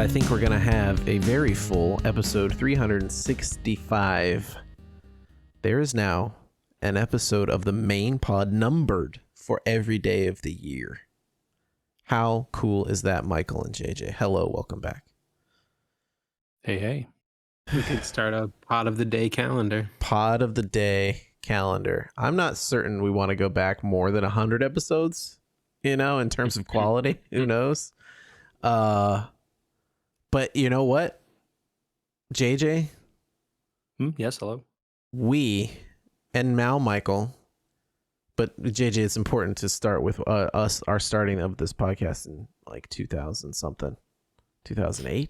I think we're going to have a very full episode 365. There is now an episode of the main pod numbered for every day of the year. How cool is that, Michael and JJ? Hello, welcome back. Hey. We could start a pod of the day calendar. Pod of the day calendar. I'm not certain we want to go back more than 100 episodes, in terms of quality. Who knows? But you know what, JJ? Yes, hello. We, and now Michael, but JJ, it's important to start with our starting of this podcast in like 2000 something, 2008,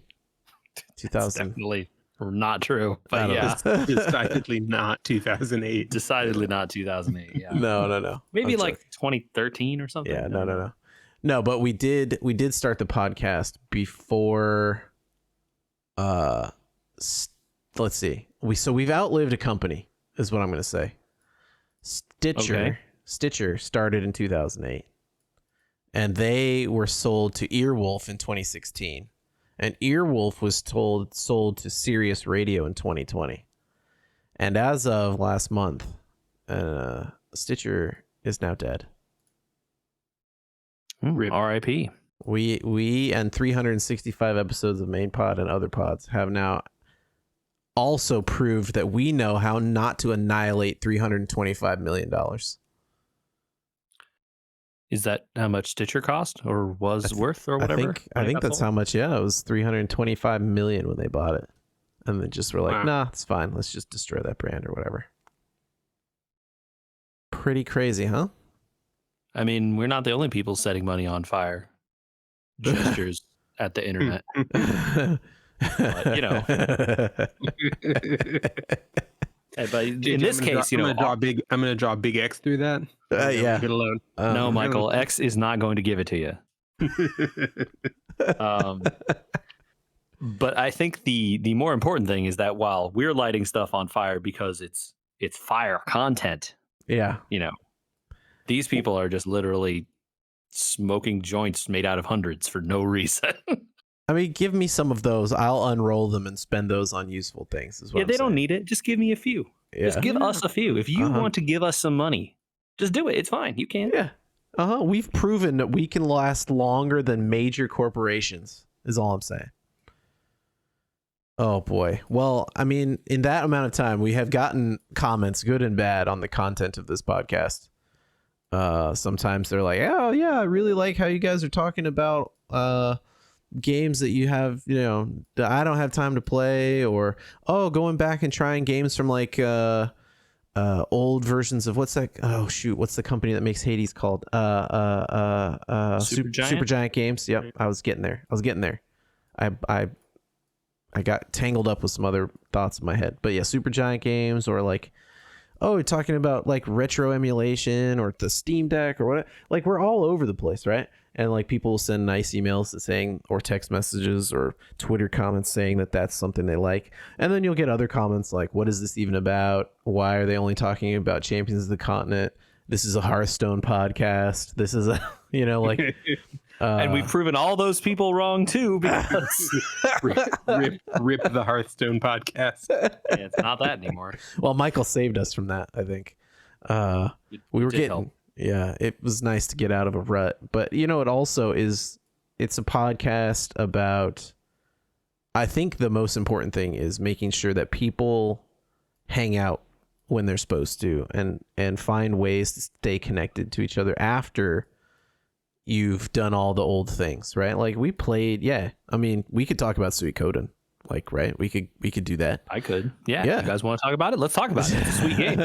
2000. Definitely not true, but yeah, Decidedly not 2008. decidedly not 2008. Yeah, No. maybe I'm like joking. 2013 or something. Yeah, no. But we did start the podcast before. Let's see. We've outlived a company, is what I'm going to say. Stitcher started in 2008, and they were sold to Earwolf in 2016, and Earwolf was sold to Sirius Radio in 2020, and as of last month, Stitcher is now dead. R.I.P. We and 365 episodes of Main Pod and other pods have now also proved that we know how not to annihilate $325 million. Is that how much Stitcher cost or was worth or whatever? I think that's how much. Yeah, it was $325 million when they bought it, and they just were like, "Nah, it's fine. Let's just destroy that brand or whatever." Pretty crazy, huh? I mean, we're not the only people setting money on fire. Gestures at the internet. But, but in this case, I'm gonna draw a big X through that. Yeah. Leave it alone. No, Michael, X is not going to give it to you. But I think the more important thing is that while we're lighting stuff on fire because it's fire content, Yeah. These people are just literally smoking joints made out of hundreds for no reason. I mean, give me some of those. I'll unroll them and spend those on useful things. Is what Yeah, they don't need it. Just give me a few. Yeah. Just give us a few. If you want to give us some money, just do it. It's fine. You can. Yeah. We've proven that we can last longer than major corporations, is all I'm saying. Oh, boy. Well, I mean, in that amount of time, we have gotten comments, good and bad, on the content of this podcast. Sometimes they're like, oh, yeah, I really like how you guys are talking about games that you have, that I don't have time to play, or, going back and trying games from like old versions of what's the company that makes Hades called? Supergiant Games. Yep, I was getting there. I got tangled up with some other thoughts in my head, but yeah, Supergiant Games, or like, we're talking about like retro emulation or the Steam Deck or what. Like, we're all over the place, right? And like, people will send nice emails saying, or text messages or Twitter comments saying that that's something they like. And then you'll get other comments like, what is this even about? Why are they only talking about Champions of the Continent? This is a Hearthstone podcast. This is a, like. And we've proven all those people wrong too, because rip the Hearthstone podcast. Yeah, it's not that anymore. Well, Michael saved us from that, I think. We were getting help. Yeah, it was nice to get out of a rut. But it also is, it's a podcast about, I think the most important thing is making sure that people hang out when they're supposed to, and find ways to stay connected to each other after you've done all the old things, right? Like, we played, I mean, we could talk about Suikoden, like, right? We could do that. I could. Yeah. You guys want to talk about it? Let's talk about it. It's a sweet game.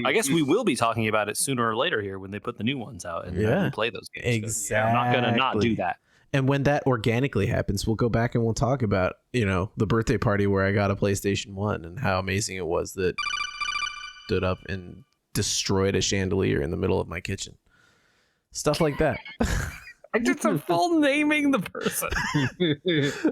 I guess we will be talking about it sooner or later here when they put the new ones out and we play those games. Exactly. I'm not going to not do that. And when that organically happens, we'll go back and we'll talk about, the birthday party where I got a PlayStation 1 and how amazing it was that stood up and destroyed a chandelier in the middle of my kitchen. Stuff like that. I did some full naming the person.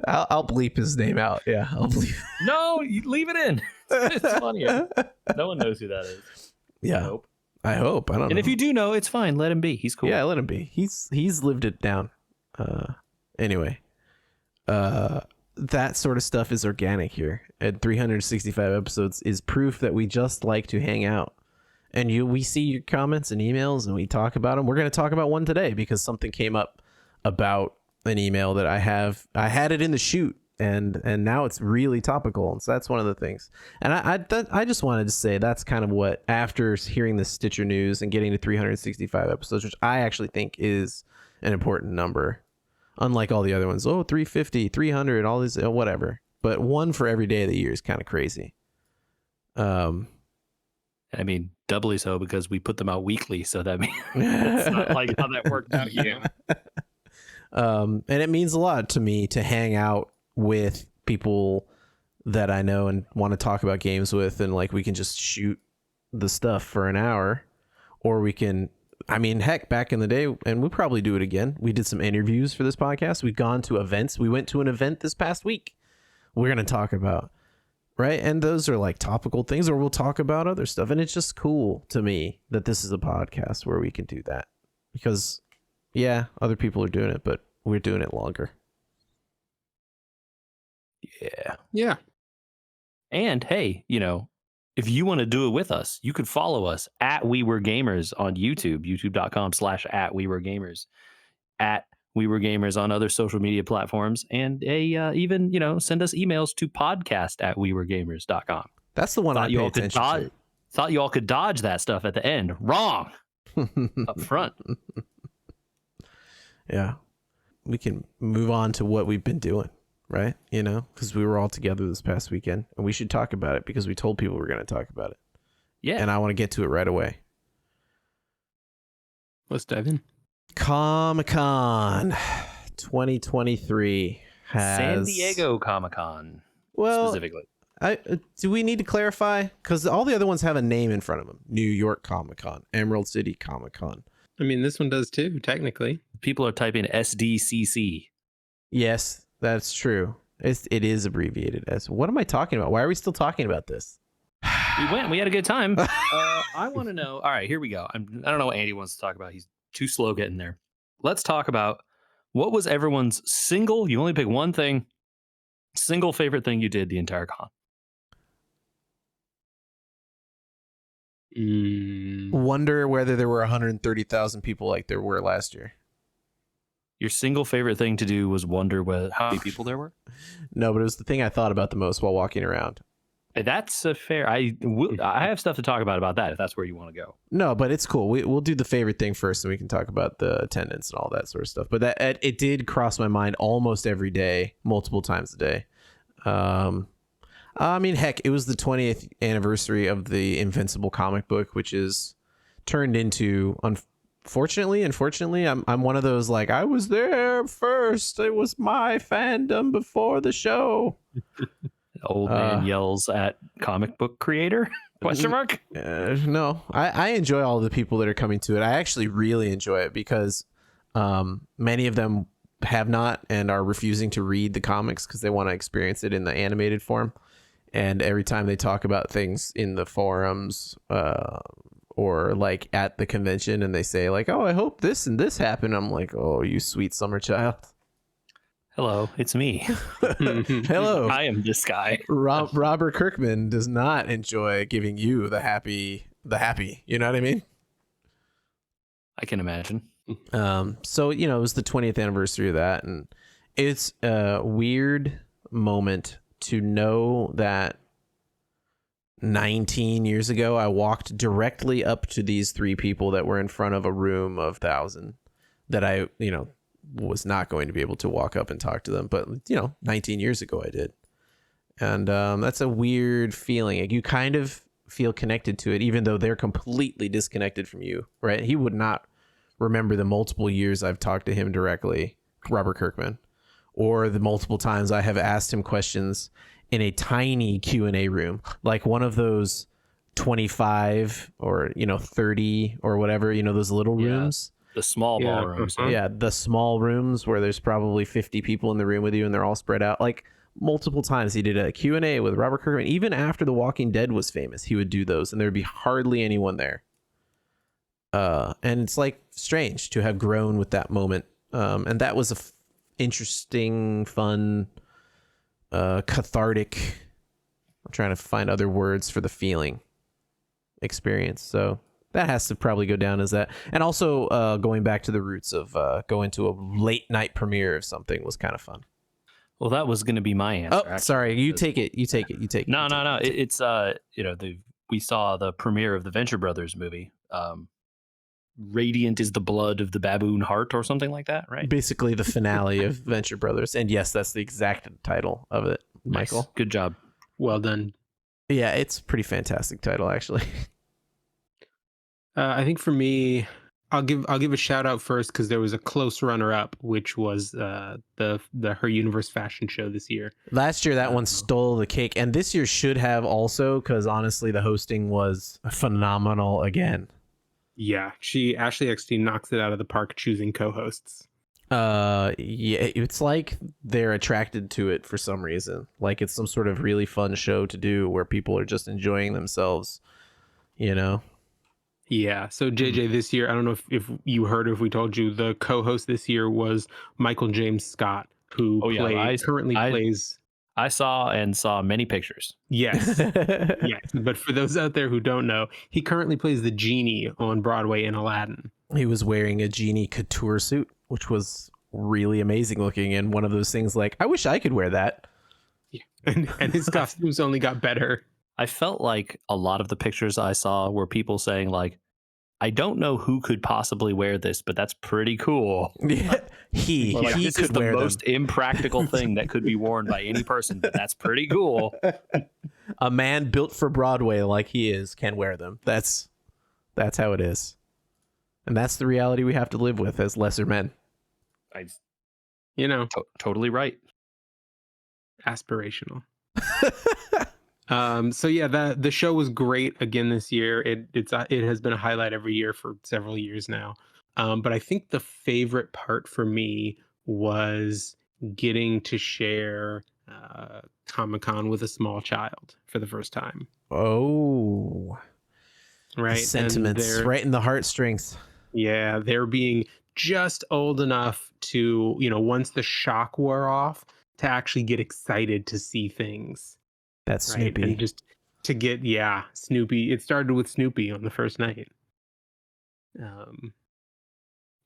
I'll bleep his name out. Yeah, I'll bleep. No, you leave it in. It's funnier. No one knows who that is. Yeah, I hope. I don't know. And if you do know, it's fine. Let him be. He's cool. Yeah, let him be. He's lived it down. Anyway, that sort of stuff is organic here. And 365 episodes is proof that we just like to hang out. And we see your comments and emails and we talk about them. We're going to talk about one today because something came up about an email that I had it in the chute, and now it's really topical. And so that's one of the things. And I just wanted to say that's kind of what, after hearing the Stitcher news and getting to 365 episodes, which I actually think is an important number, unlike all the other ones. 350, 300, all these, whatever. But one for every day of the year is kind of crazy. I mean, doubly so because we put them out weekly. So that means it's not like how that worked out. And it means a lot to me to hang out with people that I know and want to talk about games with, and like we can just shoot the stuff for an hour, or we can, I mean, heck, back in the day, and we'll probably do it again, we did some interviews for this podcast. We've gone to events. We went to an event this past week we're going to talk about, right? And those are like topical things, or we'll talk about other stuff. And it's just cool to me that this is a podcast where we can do that, because yeah, other people are doing it, but we're doing it longer. Yeah. And hey, if you want to do it with us, you could follow us at We Were Gamers on YouTube, youtube.com/@WeWereGamers, at We Were Gamers on other social media platforms, and even, send us emails to podcast@WeWereGamers.com. That's the one I pay attention to. Thought you all could dodge that stuff at the end. Wrong. Up front. Yeah. We can move on to what we've been doing, right? Because we were all together this past weekend, and we should talk about it because we told people we're going to talk about it. Yeah. And I want to get to it right away. Let's dive in. Comic-Con 2023 has... San Diego Comic-Con, specifically. Do we need to clarify? Because all the other ones have a name in front of them. New York Comic-Con, Emerald City Comic-Con. I mean, this one does too, technically. People are typing SDCC. Yes, that's true. It is abbreviated as... What am I talking about? Why are we still talking about this? We went. We had a good time. I want to know... All right, here we go. I don't know what Andy wants to talk about. He's too slow getting there. Let's talk about what was everyone's single... You only pick one thing. Single favorite thing you did the entire con. Wonder whether there were 130,000 people like there were last year. Your single favorite thing to do was wonder how many people there were? No, but it was the thing I thought about the most while walking around. That's a fair... I have stuff to talk about that, if that's where you want to go. No, but it's cool. We'll do the favorite thing first, and we can talk about the attendance and all that sort of stuff. But it did cross my mind almost every day, multiple times a day. I mean, heck, it was the 20th anniversary of the Invincible comic book, which is turned into... Unfortunately, I'm one of those, like, I was there first. It was my fandom before the show. Old man yells at comic book creator? Question mark? No, I enjoy all the people that are coming to it. I actually really enjoy it because many of them have not and are refusing to read the comics because they want to experience it in the animated form. And every time they talk about things in the forums, or like at the convention, and they say like, oh, I hope this and this happen, I'm like, oh, you sweet summer child. Hello, it's me. Hello. I am this guy. Robert Kirkman does not enjoy giving you the happy, you know what I mean? I can imagine. So, it was the 20th anniversary of that, and it's a weird moment to know that 19 years ago, I walked directly up to these three people that were in front of a room of 1,000 that I, was not going to be able to walk up and talk to them. But, 19 years ago I did. And that's a weird feeling. Like, you kind of feel connected to it, even though they're completely disconnected from you, right? He would not remember the multiple years I've talked to him directly, Robert Kirkman, or the multiple times I have asked him questions in a tiny Q&A room, like one of those 25 or 30 or whatever, those little rooms, the small ballrooms. Yeah, the small rooms where there's probably 50 people in the room with you and they're all spread out. Like multiple times he did a Q&A with Robert Kirkman. Even after The Walking Dead was famous, he would do those and there'd be hardly anyone there. And it's like strange to have grown with that moment. And that was interesting, fun, cathartic. I'm trying to find other words for the feeling experience. So that has to probably go down as that. And also going back to the roots of going to a late night premiere of something was kind of fun. Well, that was going to be my answer. Oh, sorry. You take it. No. It's we saw the premiere of the Venture Brothers movie. Radiant is the blood of the baboon heart, or something like that, right? Basically, the finale of Venture Brothers, and yes, that's the exact title of it. Michael, nice. Good job. Well done. Yeah, it's a pretty fantastic title, actually. I think for me, I'll give a shout out first because there was a close runner up, which was the Her Universe fashion show this year. Last year, that one stole the cake, and this year should have also, because honestly, the hosting was phenomenal again. Yeah, Ashley actually knocks it out of the park choosing co-hosts. Yeah, it's like they're attracted to it for some reason. Like it's some sort of really fun show to do where people are just enjoying themselves, you know? Yeah. So JJ, this year, I don't know if you heard or if we told you, the co-host this year was Michael James Scott, who currently plays. I saw many pictures. Yes. Yes. But for those out there who don't know, he currently plays the genie on Broadway in Aladdin. He was wearing a genie couture suit, which was really amazing looking, and one of those things like, I wish I could wear that. Yeah. And his costumes only got better. I felt like a lot of the pictures I saw were people saying like, I don't know who could possibly wear this, but that's pretty cool. Yeah, he this could is the wear most impractical thing that could be worn by any person, but that's pretty cool. A man built for Broadway like he is can wear them. That's how it is. And that's the reality we have to live with as lesser men. Totally right. Aspirational. So yeah, the show was great again this year. It has been a highlight every year for several years now. But I think the favorite part for me was getting to share Comic-Con with a small child for the first time. Oh, right. The sentiments right in the heartstrings. Yeah, they're being just old enough to, once the shock wore off, to actually get excited to see things. That's right? Snoopy. And just to get, Snoopy. It started with Snoopy on the first night.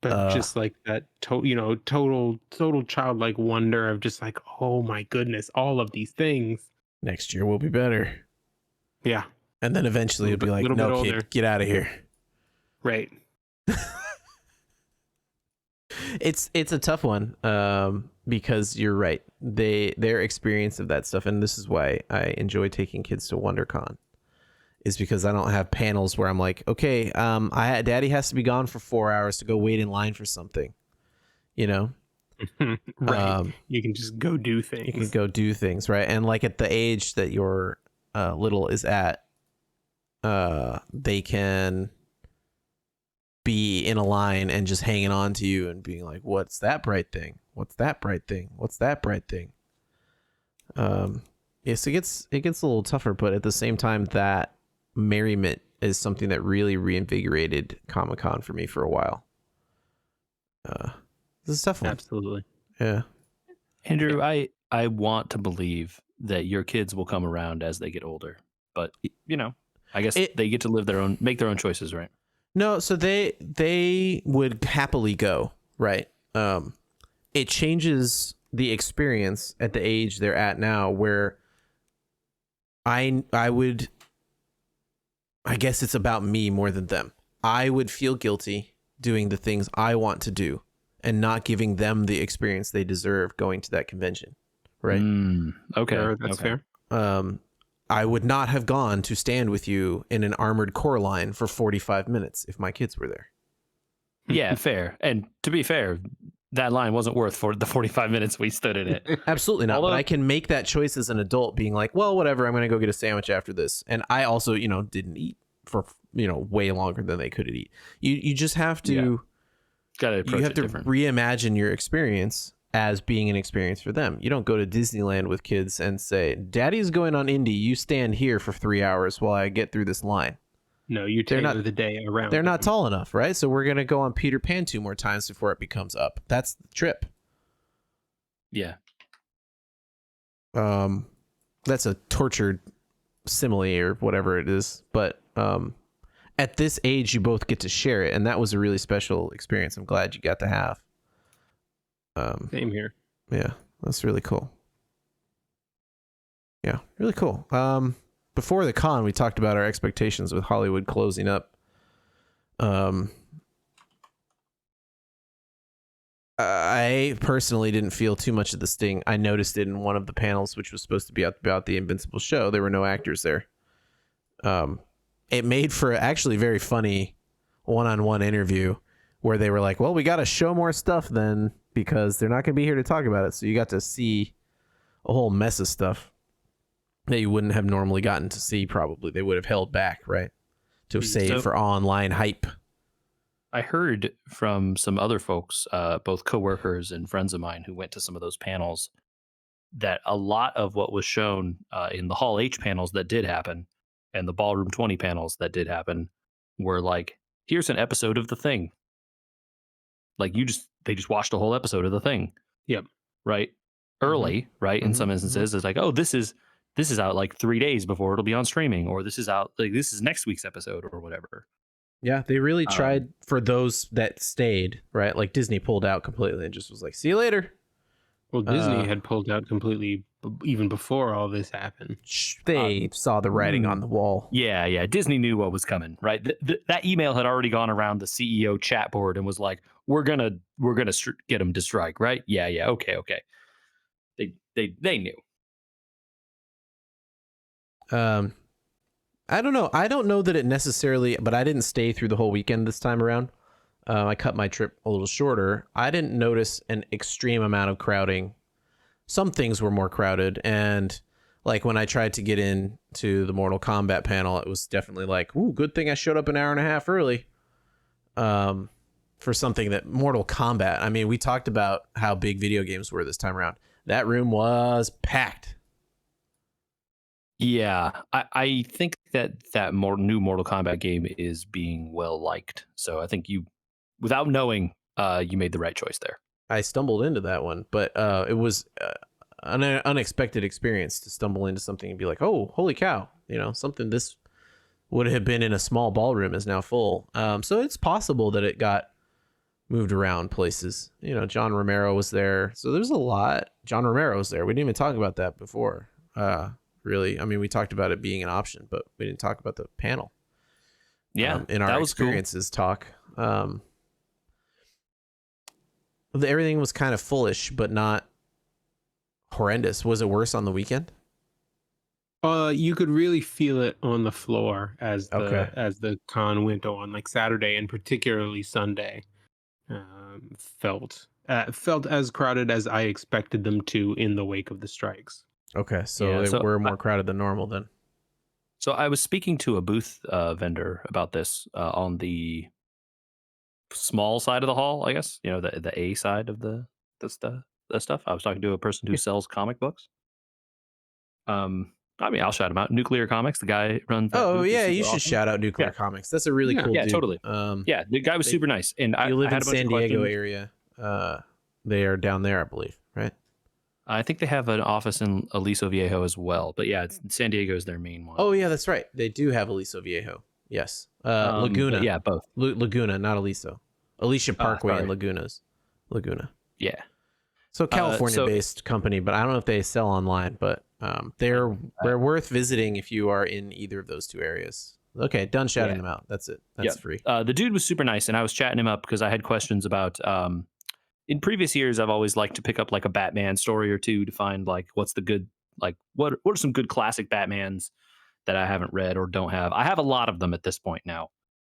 But just like that, total childlike wonder of just like, oh my goodness, all of these things. Next year will be better. Yeah. And then eventually it'll be like, no, kid, get out of here. Right. It's a tough one because you're right. Their experience of that stuff, and this is why I enjoy taking kids to WonderCon, is because I don't have panels where I'm like, okay, Daddy has to be gone for 4 hours to go wait in line for something, Right. You can just go do things. You can go do things, right? And like at the age that your little is at, they can be in a line and just hanging on to you and being like, what's that bright thing? What's that bright thing? What's that bright thing? Yes, it gets a little tougher, but at the same time, that merriment is something that really reinvigorated Comic-Con for me for a while. This is a tough one. Absolutely. Yeah. Andrew, I want to believe that your kids will come around as they get older, but I guess they get to make their own choices, right? No, so they would happily go, right? It changes the experience at the age they're at now, where I guess it's about me more than them. I would feel guilty doing the things I want to do and not giving them the experience they deserve going to that convention, right? Okay, that's fair. I would not have gone to stand with you in an armored core line for 45 minutes if my kids were there. Yeah, fair. And to be fair, that line wasn't worth for the 45 minutes we stood in it. Absolutely not. But I can make that choice as an adult, being like, well, whatever, I'm going to go get a sandwich after this. And I also, didn't eat for, way longer than they could eat. You just have to, you have to reimagine your experience as being an experience for them. You don't go to Disneyland with kids and say, Daddy's going on Indy, you stand here for 3 hours while I get through this line. No, you tailor the day around. They're not tall enough, right? So we're going to go on Peter Pan 2 more times before it becomes up. That's the trip. Yeah. That's a tortured simile or whatever it is, but at this age you both get to share it, and that was a really special experience. I'm glad you got to have. Same here. Yeah, that's really cool. Yeah, really cool. Before the con, we talked about our expectations with Hollywood closing up. I personally didn't feel too much of the sting. I noticed it in one of the panels, which was supposed to be about the Invincible show. There were no actors there. It made for actually very funny one-on-one interview where they were like, well, we got to show more stuff then because they're not going to be here to talk about it. So you got to see a whole mess of stuff that you wouldn't have normally gotten to see. Probably they would have held back, right, to save for online hype. I heard from some other folks, both coworkers and friends of mine who went to some of those panels, that a lot of what was shown in the Hall H panels that did happen and the Ballroom 20 panels that did happen were like, here's an episode of The Thing. Like they just watched a whole episode of The Thing. Yep. Right. Early, right? In some instances, it's like, oh, this is out like 3 days before it'll be on streaming, or this is out like this is next week's episode or whatever. Yeah, they really tried for those that stayed, right? Like Disney pulled out completely and just was like, see you later. Well, Disney had pulled out completely even before all this happened. They saw the writing on the wall. Yeah. Disney knew what was coming, right? That email had already gone around the CEO chat board and was like, we're gonna get them to strike, right? Yeah. Okay. They knew. I don't know. I don't know that it necessarily, but I didn't stay through the whole weekend this time around. I cut my trip a little shorter. I didn't notice an extreme amount of crowding. Some things were more crowded, and like when I tried to get into the Mortal Kombat panel, it was definitely like, ooh, good thing I showed up an hour and a half early. For something that Mortal Kombat, I mean, we talked about how big video games were this time around. That room was packed. Yeah, I think that new Mortal Kombat game is being well liked. So I think you, without knowing, you made the right choice there. I stumbled into that one, but it was an unexpected experience to stumble into something and be like, oh, holy cow, something this would have been in a small ballroom is now full. So it's possible that it got moved around places. John Romero was there. So there's a lot. John Romero was there. We didn't even talk about that before. Really, I mean, we talked about it being an option, but we didn't talk about the panel. Yeah, in our experiences cool. Talk. Everything was kind of foolish, but not horrendous. Was it worse on the weekend? You could really feel it on the floor as the con went on, like Saturday and particularly Sunday. Felt as crowded as I expected them to in the wake of the strikes. Okay, so they were more crowded than normal then. So I was speaking to a booth vendor about this on the small side of the hall, I guess. The A side of the stuff. I was talking to a person who sells comic books. I mean, I'll shout him out. Nuclear Comics, the guy runs. Oh yeah, you should shout out Nuclear Comics. That's a really cool. Yeah, dude. Totally. The guy was super nice, and I live had in San Diego area. They are down there, I believe, right? I think they have an office in Aliso Viejo as well, but yeah, San Diego is their main one. Oh yeah, that's right. They do have Aliso Viejo. Yes, Laguna. Yeah, both. Laguna, not Aliso. Alicia Parkway and Laguna. Yeah. So California-based company, but I don't know if they sell online. But they're worth visiting if you are in either of those two areas. Okay, done shouting them out. That's it. That's free. The dude was super nice, and I was chatting him up because I had questions about. In previous years, I've always liked to pick up like a Batman story or two to find like what's the good, like what are some good classic Batmans that I haven't read or don't have. I have a lot of them at this point now,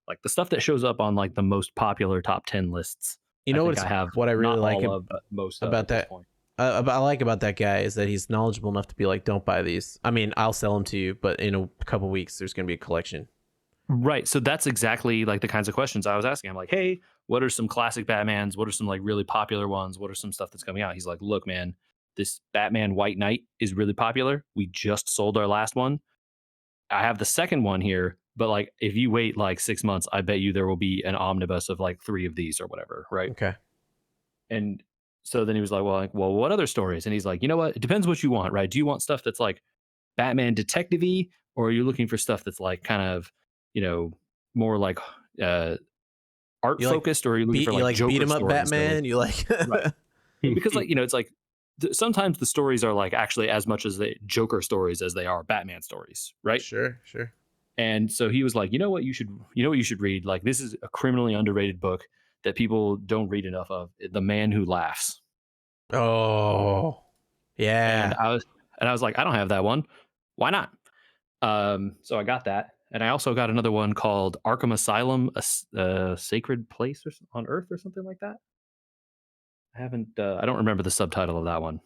like the stuff that shows up on like the most popular top 10 lists. What I really like about that. I like about that guy is that he's knowledgeable enough to be like, don't buy these. I mean, I'll sell them to you, but in a couple weeks, there's going to be a collection. Right. So that's exactly like the kinds of questions I was asking. I'm like, hey, what are some classic Batmans? What are some like really popular ones? What are some stuff that's coming out? He's like, look, man, this Batman White Knight is really popular. We just sold our last one. I have the second one here, but like if you wait like 6 months, I bet you there will be an omnibus of like 3 of these or whatever. Right. Okay. And So then he was well, what other stories? And he's like, you know what? It depends what you want, right? Do you want stuff that's like Batman detective-y, or are you looking for stuff that's like kind of, more like uh, art You like focused, or are you looking for like beat Joker 'em up stories? Batman. You like Right. Because like, it's like sometimes the stories are like actually as much as the Joker stories as they are Batman stories, right? sure. And so he was like, you know what you should read? Like, this is a criminally underrated book that people don't read enough of. The Man Who Laughs. Oh, And yeah. I was like, I don't have that one. Why not? So I got that. And I also got another one called Arkham Asylum, a sacred place on Earth or something like that. I don't remember the subtitle of that one.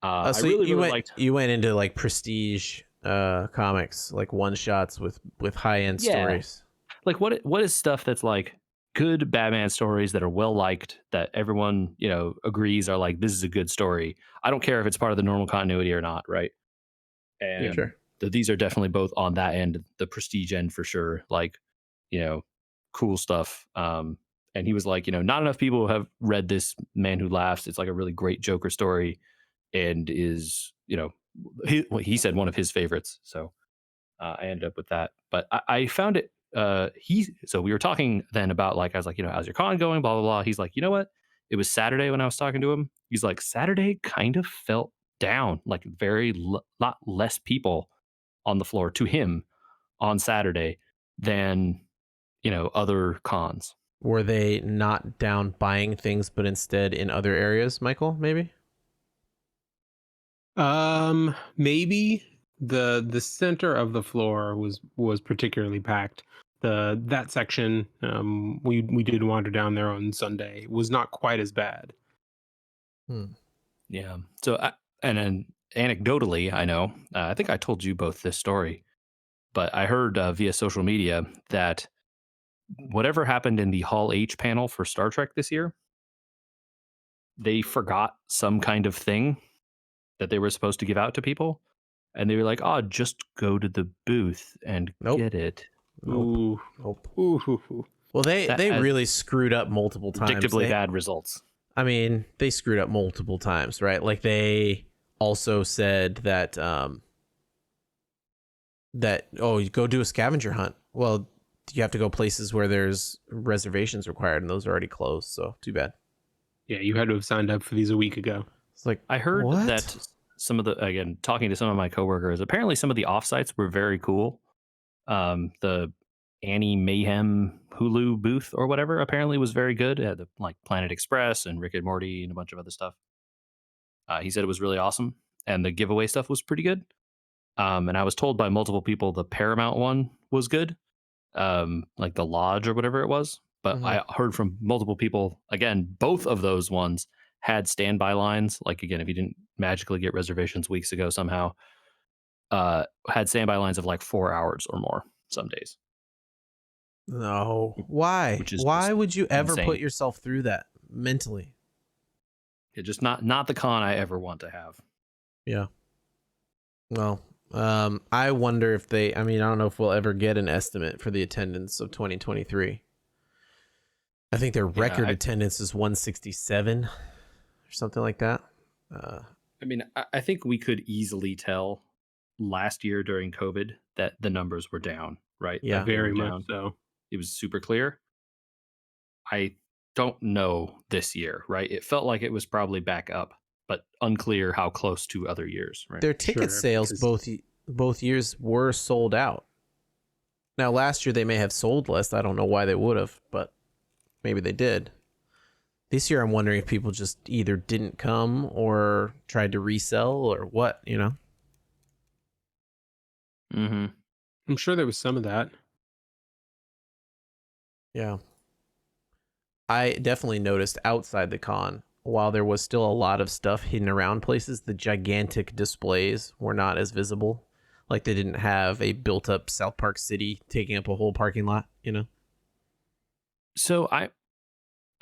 I So really, really liked. you went into like prestige comics, like one shots with high end Yeah. stories. Like what is stuff that's like good Batman stories that are well liked, that everyone, agrees are like, this is a good story. I don't care if it's part of the normal continuity or not, right? Yeah. And Sure. these are definitely both on that end, the prestige end for sure. Like, you know, cool stuff. And he was like, not enough people have read this Man Who Laughs. It's like a really great Joker story, and is, he said one of his favorites. So I ended up with that. But I found it. So we were talking then about, like, I was like, how's your con going? Blah blah blah. He's like, you know what? It was Saturday when I was talking to him. He's like, Saturday kind of felt down, like lot less people on the floor to him on Saturday than other cons. Were they not down buying things, but instead in other areas, Michael? Maybe. Maybe the center of the floor was particularly packed. That section, we did wander down there on Sunday, was not quite as bad. Yeah. So and then anecdotally, I know, I think I told you both this story, but I heard via social media that whatever happened in the Hall H panel for Star Trek this year, they forgot some kind of thing that they were supposed to give out to people. And they were like, oh, just go to the booth and Nope. get it. Nope. Ooh. Nope. Ooh. Well, That they has really screwed up multiple times. predictably bad results. I mean, they screwed up multiple times, right? Like they also said that you go do a scavenger hunt. Well, you have to go places where there's reservations required, and those are already closed. So too bad. Yeah, you had to have signed up for these a week ago. It's like, I heard what? that some of again, talking to some of my coworkers, apparently some of the offsites were very cool. The Annie Mayhem Hulu booth or whatever apparently was very good. It had the, like, Planet Express and Rick and Morty and a bunch of other stuff. He said it was really awesome, and the giveaway stuff was pretty good. And I was told by multiple people the Paramount one was good, like the Lodge or whatever it was. But Mhm. I heard from multiple people, again, both of those ones had standby lines. Like, again, if you didn't magically get reservations weeks ago somehow, had standby lines of like 4 hours or more some days. No. Why? Which is Why just would you ever insane. put yourself through that mentally? It just not the con I ever want to have. Yeah. Well, I wonder if I don't know if we'll ever get an estimate for the attendance of 2023. I think their record attendance is 167 or something like that. I mean, I think we could easily tell last year during COVID that the numbers were down, right? Yeah. Like, they were Very much down. so. It was super clear. I don't know this year, right? It felt like it was probably back up, but unclear how close to other years, right? Their ticket Sure, sales because- both years were sold out. Now last year they may have sold less. I don't know why they would have, but maybe they did. This year I'm wondering if people just either didn't come or tried to resell or what, Mm-hmm. I'm sure there was some of that. Yeah. I definitely noticed outside the con, while there was still a lot of stuff hidden around places, the gigantic displays were not as visible. Like they didn't have a built up South Park City taking up a whole parking lot, So I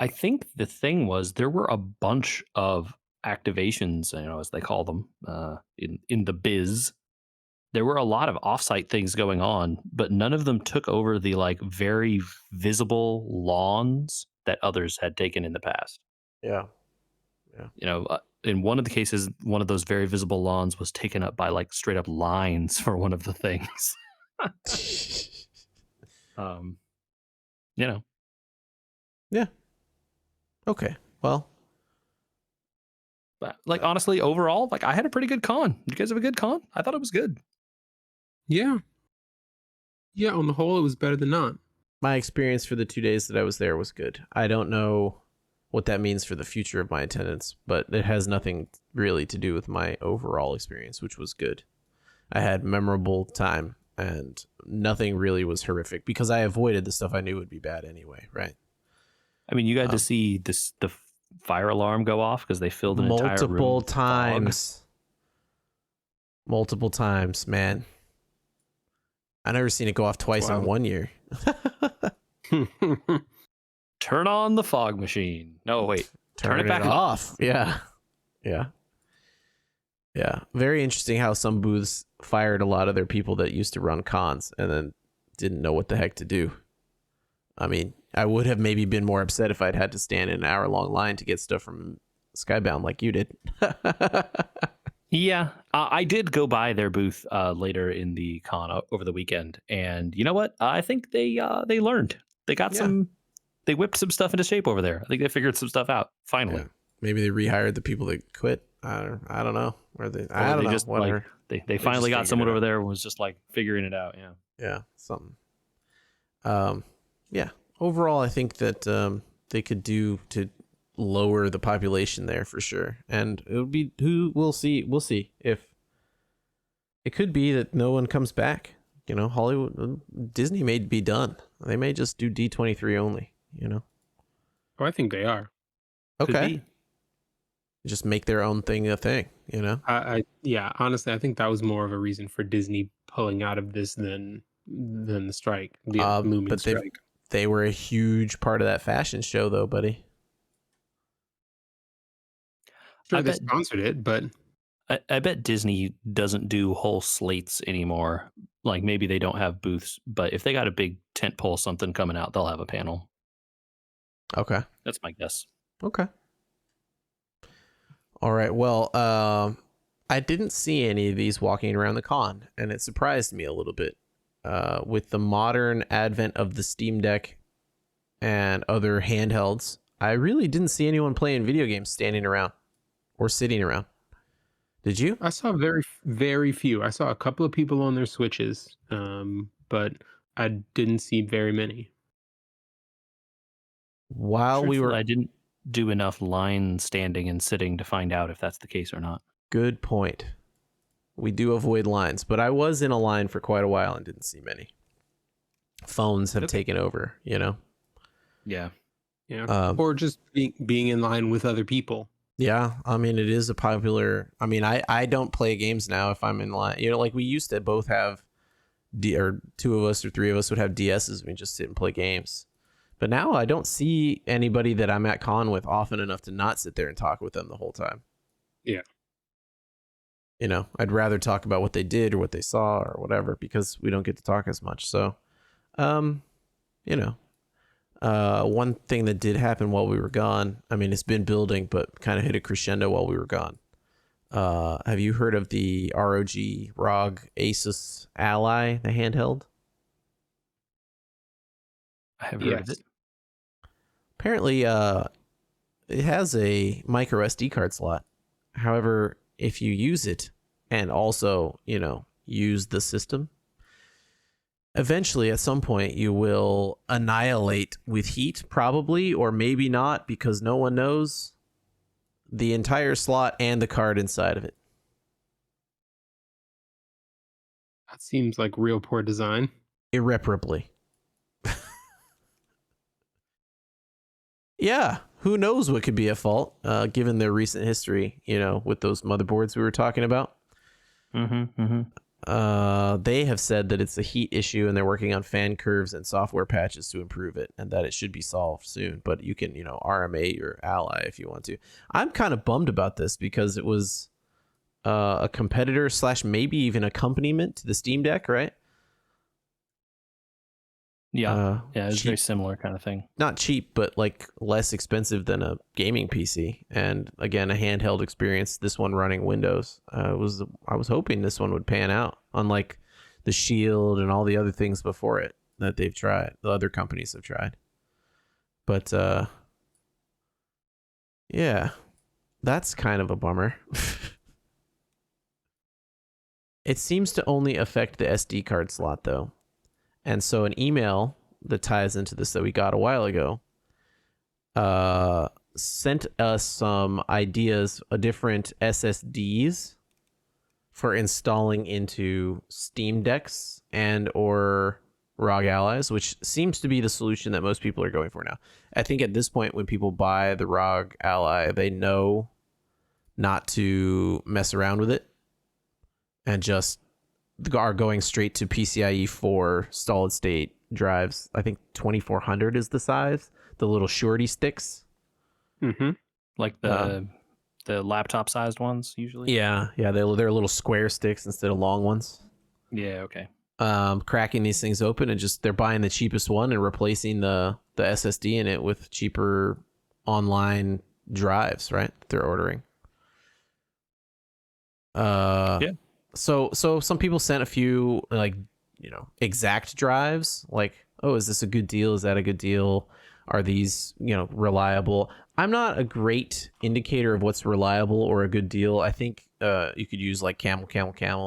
think the thing was there were a bunch of activations, as they call them, in the biz. There were a lot of offsite things going on, but none of them took over the, like, very visible lawns that others had taken in the past. Yeah. Yeah. You know, in one of the cases, one of those very visible lawns was taken up by like straight up lines for one of the things. You know. Yeah. Okay. Well, But like honestly, overall, like I had a pretty good con. You guys have a good con? I thought it was good. Yeah. Yeah, on the whole, it was better than not. my experience for the 2 days that I was there was good. I don't know what that means for the future of my attendance, but it has nothing really to do with my overall experience, which was good. I had memorable time and nothing really was horrific because I avoided the stuff I knew would be bad anyway, right? I mean, you got to see the fire alarm go off because they filled an entire room Multiple with fog. times. Multiple times, man. I never seen it go off twice in Wow. 1 year. Turn on the fog machine. No, wait. Turn it back off. Yeah. Yeah. Yeah. Very interesting how some booths fired a lot of their people that used to run cons and then didn't know what the heck to do. I mean, I would have maybe been more upset if I'd had to stand in an hour-long line to get stuff from Skybound like you did. Yeah, I did go by their booth later in the con over the weekend, and you know what? I think they learned. They got they whipped some stuff into shape over there. I think they figured some stuff out finally. Yeah. Maybe they rehired the people that quit. I don't know. Or I don't know. Just Whatever. Like they finally got someone over there who was just like figuring it out. Yeah. Yeah, something. Yeah. Overall, I think that they could do to lower the population there for sure, and it would be we'll see if it could be that no one comes back. You know, Hollywood, Disney may be done. They may just do D23 only. You know. Oh, I think they are. Okay. Just make their own thing a thing. You know. Yeah. Honestly, I think that was more of a reason for Disney pulling out of this than the strike, the looming strike. They were a huge part of that fashion show, though, buddy. Sure, they sponsored it, but I bet Disney doesn't do whole slates anymore. Like maybe they don't have booths, but if they got a big tentpole something coming out, they'll have a panel. Okay. That's my guess. Okay. All right. Well, I didn't see any of these walking around the con, and it surprised me a little bit. With the modern advent of the Steam Deck and other handhelds, I really didn't see anyone playing video games standing around or sitting around. Did you? I saw very, very few. I saw a couple of people on their Switches, but I didn't see very many. Truthfully, I didn't do enough line standing and sitting to find out if that's the case or not. Good point. We do avoid lines, but I was in a line for quite a while and didn't see many. Phones have taken over, you know? Yeah. Yeah. Or just being in line with other people. Yeah. I mean, it is a popular... I mean, I don't play games now if I'm in line. You know, like we used to both have... or two of us or three of us would have DSs and we just sit and play games. But now I don't see anybody that I'm at con with often enough to not sit there and talk with them the whole time. Yeah. You know, I'd rather talk about what they did or what they saw or whatever because we don't get to talk as much. So, you know, one thing that did happen while we were gone, I mean, it's been building, but kind of hit a crescendo while we were gone. Have you heard of the ROG Asus Ally, the handheld? I have heard of it. Apparently, it has a micro SD card slot. However, if you use it and also, you know, use the system, eventually at some point you will annihilate with heat, probably, or maybe not, because no one knows, the entire slot and the card inside of it. That seems like real poor design. Irreparably. Yeah, who knows what could be at fault, given their recent history, you know, with those motherboards we were talking about. They have said that it's a heat issue and they're working on fan curves and software patches to improve it and that it should be solved soon. But you can, you know, RMA your Ally if you want to. I'm kind of bummed about this because it was a competitor / maybe even accompaniment to the Steam Deck, right? Yeah, it's very similar kind of thing. Not cheap, but like less expensive than a gaming PC. And again, a handheld experience. This one running Windows. I was hoping this one would pan out, unlike the Shield and all the other things before it that they've tried. The other companies have tried. But yeah, that's kind of a bummer. It seems to only affect the SD card slot though. And so an email that ties into this that we got a while ago sent us some ideas of different SSDs for installing into Steam Decks and or ROG Allies, which seems to be the solution that most people are going for now. I think at this point, when people buy the ROG Ally, they know not to mess around with it and just are going straight to PCIe 4 solid state drives. I think 2400 is the size, the little shorty sticks. Mm-hmm. Like the laptop sized ones usually. Yeah, they're little square sticks instead of long ones. Yeah, okay. Cracking these things open and just they're buying the cheapest one and replacing the SSD in it with cheaper online drives, right? They're ordering. Yeah. So some people sent a few like, exact drives, like, oh, is this a good deal? Is that a good deal? Are these, reliable? I'm not a great indicator of what's reliable or a good deal. I think you could use like Camel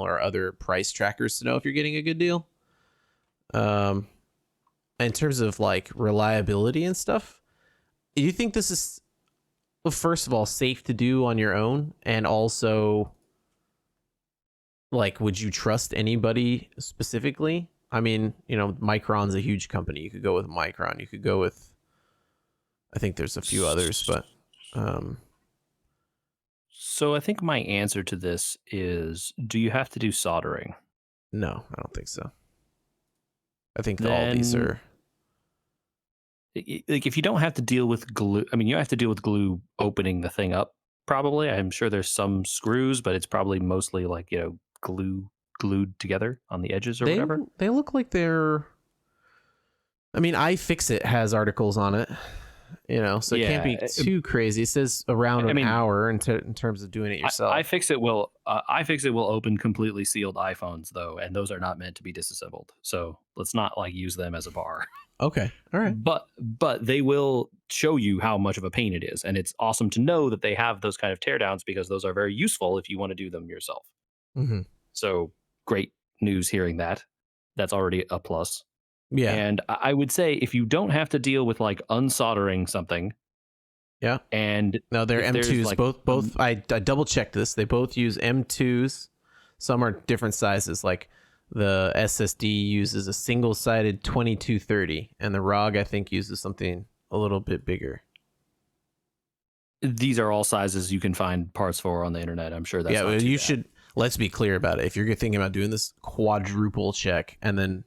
or other price trackers to know if you're getting a good deal. In terms of like reliability and stuff, do you think this is, well, first of all, safe to do on your own? And also, like, would you trust anybody specifically? I mean, Micron's a huge company. You could go with Micron. You could go with, I think there's a few others, but so I think my answer to this is, do you have to do soldering? No, I don't think so. I think all these are, like, if you don't have to deal with glue, I mean, you have to deal with glue opening the thing up, probably. I'm sure there's some screws, but it's probably mostly like, glued together on the edges or whatever. They look like they're, I mean, iFixit has articles on it, so it can't be too crazy. It says around an hour in terms of doing it yourself. iFixit will open completely sealed iPhones though, and those are not meant to be disassembled. So let's not like use them as a bar. Okay, all right. But they will show you how much of a pain it is, and it's awesome to know that they have those kind of teardowns because those are very useful if you want to do them yourself. Mm-hmm. So great news hearing that. That's already a plus. Yeah. And I would say if you don't have to deal with like unsoldering something. Yeah. And no, they're M2s. Like, both. I double checked this. They both use M2s. Some are different sizes. Like the SSD uses a single-sided 2230, and the ROG I think uses something a little bit bigger. These are all sizes you can find parts for on the internet. I'm sure that's not too bad. Should. Let's be clear about it. If you're thinking about doing this, quadruple check and then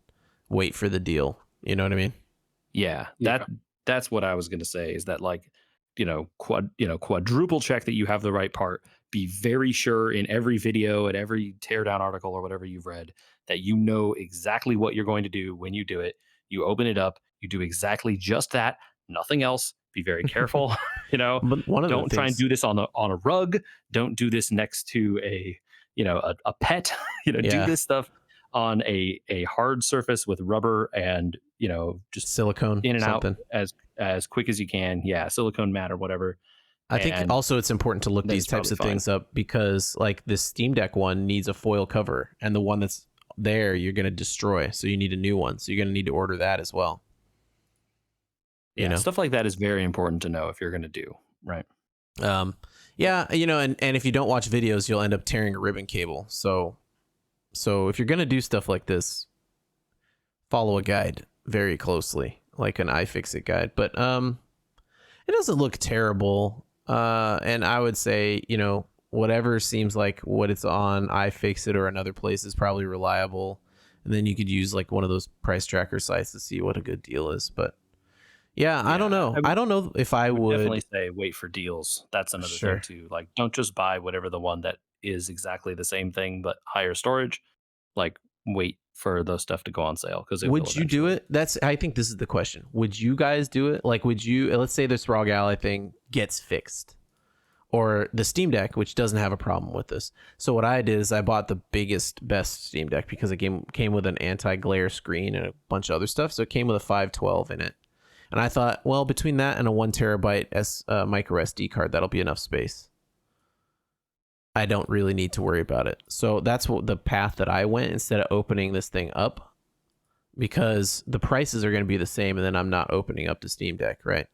wait for the deal. You know what I mean? Yeah. That's what I was going to say, is that like, quadruple check that you have the right part. Be very sure in every video and every teardown article or whatever you've read that you know exactly what you're going to do when you do it. You open it up, you do exactly just that, nothing else. Be very careful. But don't try and do this on a rug. Don't do this next to a pet. Do this stuff on a hard surface with rubber and just silicone in and out as quick as you can. Yeah, silicone mat or whatever. I think also it's important to look these types of things up because like this Steam Deck one needs a foil cover, and the one that's there you're going to destroy, so you need a new one. So you're going to need to order that as well. Stuff like that is very important to know if you're going to do, right? And if you don't watch videos, you'll end up tearing a ribbon cable. So if you're going to do stuff like this, follow a guide very closely, like an iFixit guide. But it doesn't look terrible. And I would say, whatever seems like what it's on iFixit or another place is probably reliable. And then you could use like one of those price tracker sites to see what a good deal is. But yeah, I don't know. I don't know if I would definitely say wait for deals. That's another thing too. Like, don't just buy whatever the one that is exactly the same thing but higher storage. Like, wait for those stuff to go on sale because it Would will you do eventually. it? I think this is the question. Would you guys do it? Like, would you, let's say this Rog Ally thing gets fixed, or the Steam Deck, which doesn't have a problem with this. So what I did is I bought the biggest, best Steam Deck because it came with an anti-glare screen and a bunch of other stuff. So it came with a 512 in it. And I thought, well, between that and a 1 terabyte micro SD card, that'll be enough space. I don't really need to worry about it. So that's what the path that I went instead of opening this thing up, because the prices are going to be the same, and then I'm not opening up the Steam Deck, right?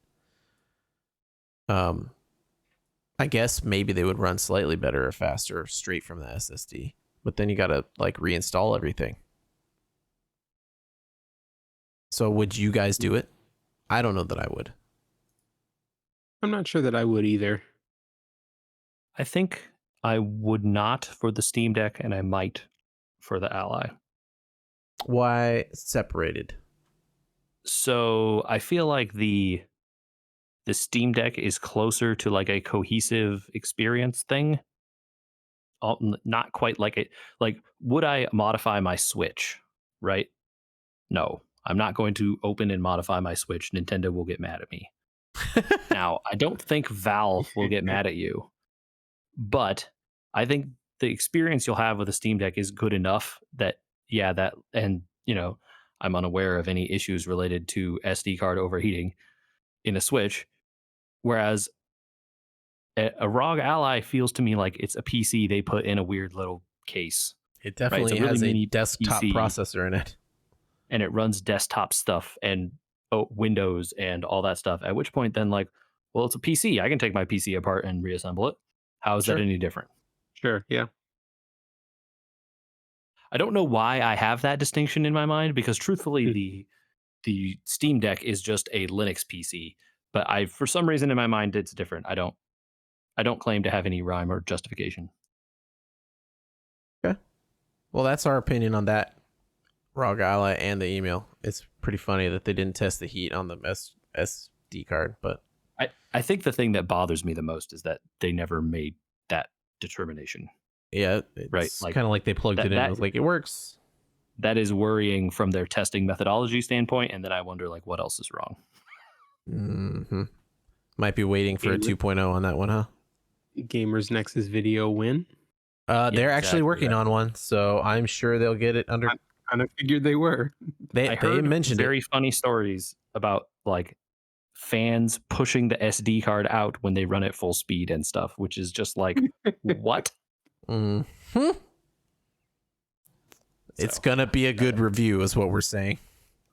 I guess maybe they would run slightly better or faster straight from the SSD, but then you got to like reinstall everything. So would you guys do it? I don't know that I would. I'm not sure that I would either. I think I would not for the Steam Deck, and I might for the Ally. Why separated? So I feel like the Steam Deck is closer to like a cohesive experience thing. Not quite like it. Like, would I modify my Switch? Right? No, I'm not going to open and modify my Switch. Nintendo will get mad at me. Now, I don't think Valve will get mad at you, but I think the experience you'll have with a Steam Deck is good enough that, yeah, that, and, you know, I'm unaware of any issues related to SD card overheating in a Switch. Whereas a ROG Ally feels to me like it's a PC they put in a weird little case. It definitely Right? It's a really has a mini desktop PC, processor in it. and it runs desktop stuff and Windows and all that stuff. At which point, then, like, well, it's a PC. I can take my PC apart and reassemble it. How is Sure. that any different? Sure, yeah. I don't know why I have that distinction in my mind, because truthfully, the Steam Deck is just a Linux PC. But for some reason in my mind, it's different. I don't claim to have any rhyme or justification. Okay. Well, that's our opinion on that ROG Ally and the email. It's pretty funny that they didn't test the heat on the SD card, but I think the thing that bothers me the most is that they never made that determination. yeah, it's Right, like, kind of like they plugged it in and that was like, it works. that is worrying from their testing methodology standpoint, and then I wonder, like, what else is wrong. Mm-hmm. Might be waiting for a 2.0 on that one, huh? Gamers Nexus Video win. They're actually exactly working that. on one, so I'm sure they'll get it under. I kind of figured they were. They I heard mentioned very it. funny stories about, like, fans pushing the SD card out when they run at full speed and stuff, which is just like, what? Mm-hmm. It's So, gonna be a good review, is what we're saying.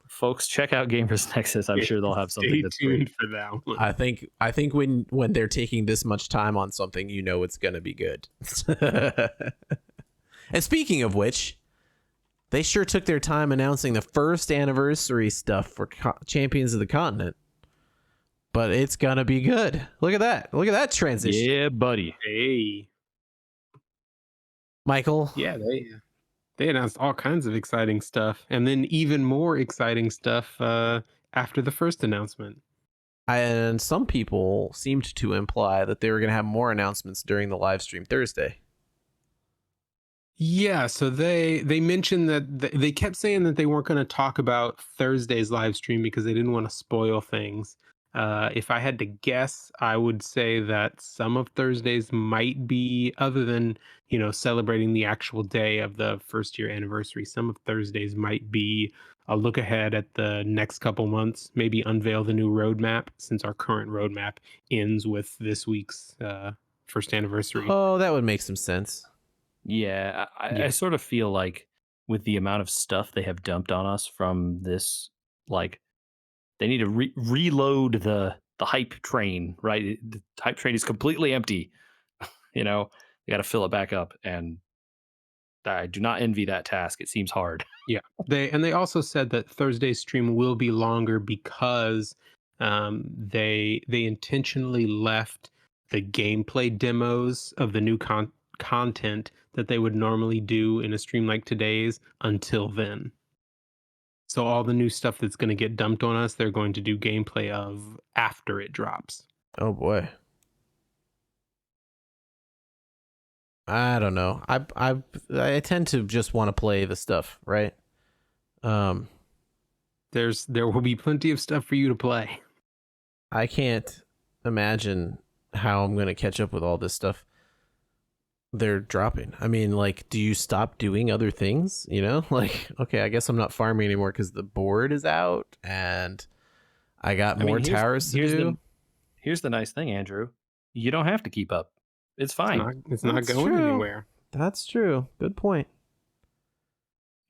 folks, check out Gamers Nexus. I'm sure they'll have something Stay that's tuned great. for that one. I think when they're taking this much time on something, you know it's gonna be good. And speaking of which, they sure took their time announcing the first anniversary stuff for Champions of the Continent. But it's gonna be good. Look at that. Look at that transition. Yeah, buddy. Hey. Michael. Yeah, they announced all kinds of exciting stuff, and then even more exciting stuff after the first announcement. And some people seemed to imply that they were going to have more announcements during the live stream Thursday. Yeah, so they mentioned that they kept saying that they weren't going to talk about Thursday's live stream because they didn't want to spoil things. If I had to guess, I would say that some of Thursdays might be, other than, you know, celebrating the actual day of the first year anniversary, some of Thursdays might be a look ahead at the next couple months, maybe unveil the new roadmap, since our current roadmap ends with this week's first anniversary. Oh, that would make some sense. Yeah, Yeah. I sort of feel like with the amount of stuff they have dumped on us from this, like, they need to reload the hype train, right? The hype train is completely empty. You know, they got to fill it back up, and I do not envy that task. It seems hard. Yeah, they also said that Thursday's stream will be longer because they intentionally left the gameplay demos of the new content that they would normally do in a stream like today's until then. So all the new stuff that's going to get dumped on us, they're going to do gameplay of after it drops. Oh boy. I don't know. I tend to just want to play the stuff, right? There will be plenty of stuff for you to play. I can't imagine how I'm going to catch up with all this stuff they're dropping. I mean, like, do you stop doing other things? You know, like, okay, I guess I'm not farming anymore because the board is out and I got more towers to do. Here's the nice thing, Andrew. You don't have to keep up. It's fine. It's not going anywhere. That's true. Good point.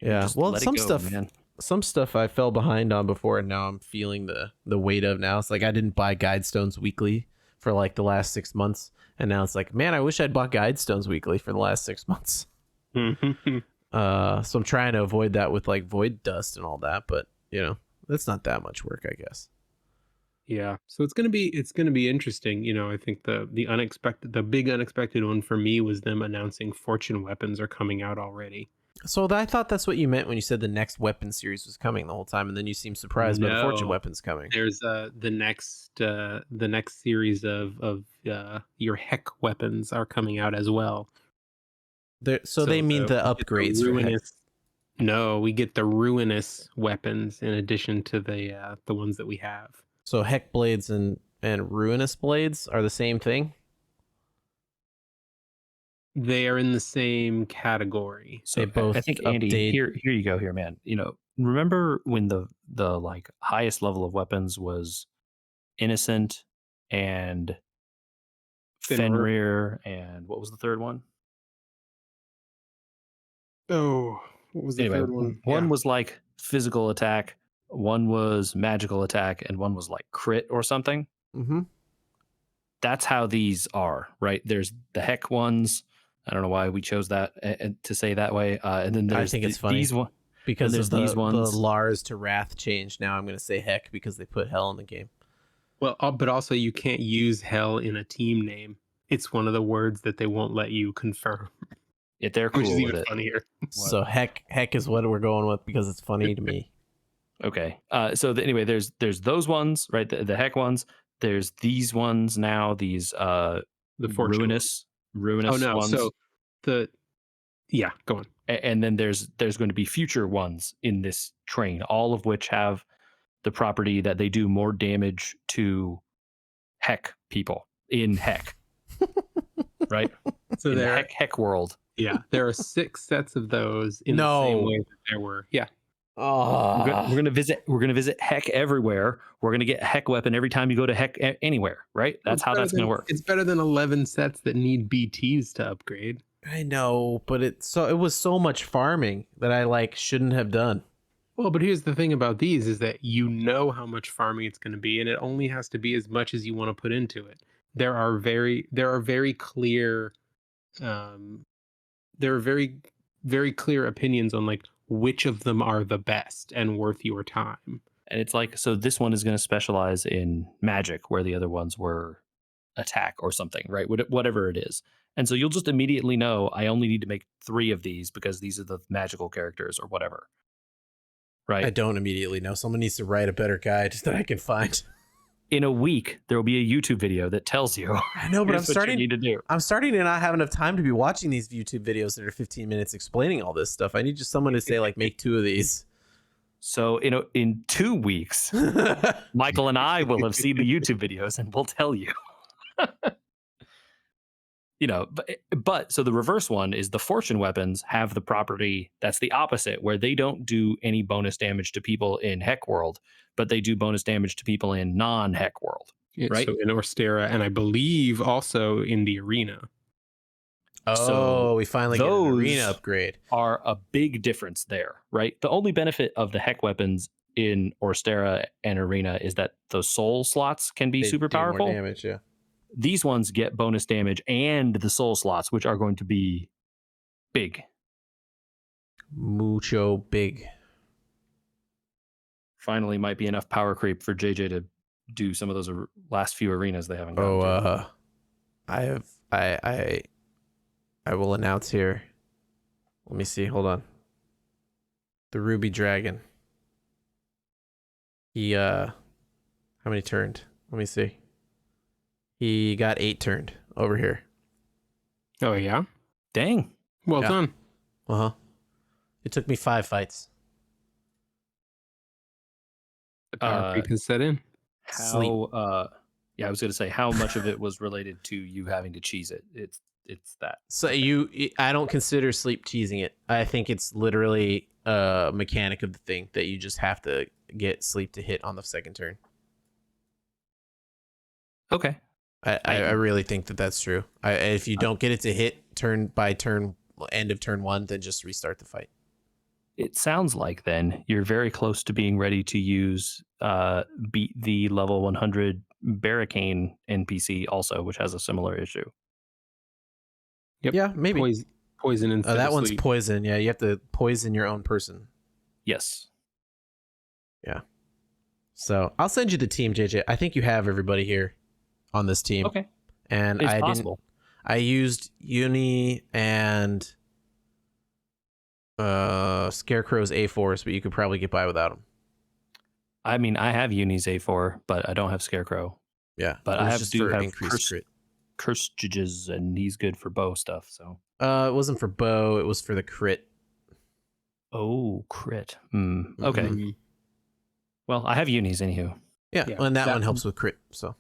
Yeah. Just Well, let it some go, stuff. man. Some stuff I fell behind on before, and now I'm feeling the weight of now. It's like I didn't buy Guidestones weekly for like the last 6 months, and now it's like, man, I wish I'd bought Guidestones weekly for the last 6 months. So I'm trying to avoid that with like Void Dust and all that, but you know, that's not that much work, I guess. Yeah, so it's gonna be interesting. You know, I think the big unexpected one for me was them announcing Fortune weapons are coming out already. So I thought that's what you meant when you said the next weapon series was coming the whole time, and then you seemed surprised by the Fortune weapons coming. There's the next series of your heck weapons are coming out as well. So they mean the upgrades for heck. No, we get the ruinous weapons in addition to the ones that we have. So heck blades and ruinous blades are the same thing? They are in the same category. So they both I think Andy, here you go, man. You know, remember when the like highest level of weapons was Innocent and Fenrir, and what was the third one? Oh, what was the third one? One was like physical attack, one was magical attack, and one was like crit or something. Mm-hmm. That's how these are, right? There's the heck ones. I don't know why we chose that to say that way. And then there's I think it's funny these ones because there's these ones. The Lars to Wrath change. Now I'm going to say heck because they put hell in the game. Well, but also you can't use hell in a team name. It's one of the words that they won't let you confirm. Yeah, they're cool, which is even with funnier. So heck is what we're going with because it's funny to me. Okay. Anyway, there's those ones, right? The heck ones. There's these ones now. These the ruinous ones. So go on. And then there's going to be future ones in this train, all of which have the property that they do more damage to heck people in heck. Right? So in the heck world. Yeah, there are 6 sets of those in the same way that there were. Yeah. Oh, we're gonna visit heck everywhere. We're gonna get a heck weapon every time you go to heck anywhere, right? That's how that's gonna work. It's better than 11 sets that need BTs to upgrade. I know, but it was so much farming that I like shouldn't have done. Well, but here's the thing about these is that you know how much farming it's going to be, and it only has to be as much as you want to put into it. There are very clear, very clear opinions on like which of them are the best and worth your time. And it's like, so this one is going to specialize in magic, where the other ones were attack or something, right? Whatever it is. And so you'll just immediately know I only need to make 3 of these because these are the magical characters or whatever. Right? I don't immediately know. Someone needs to write a better guide that I can find. In a week, there will be a YouTube video that tells you. I know, but I'm starting to not have enough time to be watching these YouTube videos that are 15 minutes explaining all this stuff. I need just someone to say, like, make 2 of these. So, in 2 weeks, Michael and I will have seen the YouTube videos and we'll tell you. But so the reverse one is the fortune weapons have the property that's the opposite, where they don't do any bonus damage to people in heck world, but they do bonus damage to people in non-heck world, right? So in Orstera, and I believe also in the arena. Oh, so we finally get an arena upgrade. Are a big difference there, right? The only benefit of the heck weapons in Orstera and arena is that those soul slots can be super powerful. More damage, yeah. These ones get bonus damage and the soul slots, which are going to be big. Mucho big. Finally might be enough power creep for JJ to do some of those last few arenas they haven't gotten to. I will announce here. Let me see. Hold on. The Ruby Dragon. He how many turned? Let me see. He got 8 turned over here. Oh, yeah? Dang. Well done. Uh-huh. It took me 5 fights. The power creep has set in. Sleep. Yeah, I was gonna say how much of it was related to you having to cheese it. It's that. So I don't consider sleep cheesing it. I think it's literally a mechanic of the thing that you just have to get sleep to hit on the second turn. Okay. I really think that that's true. If you don't get it to hit turn by turn, end of turn one, then just restart the fight. It sounds like then you're very close to being ready to use beat the level 100 Barricane NPC also, which has a similar issue. Yep. Yeah, maybe. Poison instead That of one's sleep. poison. Yeah, you have to poison your own person. Yes. Yeah. So I'll send you the team, JJ. I think you have everybody here on this team. Okay. And It's possible. I used Uni and Scarecrow's A4s, but you could probably get by without them. I mean, I have Uni's A4, but I don't have Scarecrow. Yeah, But it was I just do for have increased crit. Cursages, and he's good for bow stuff. So. It wasn't for bow. It was for the crit. Oh, crit. Okay. Mm-hmm. Well, I have Unis anywho. Yeah, Yeah, and that one helps with crit. So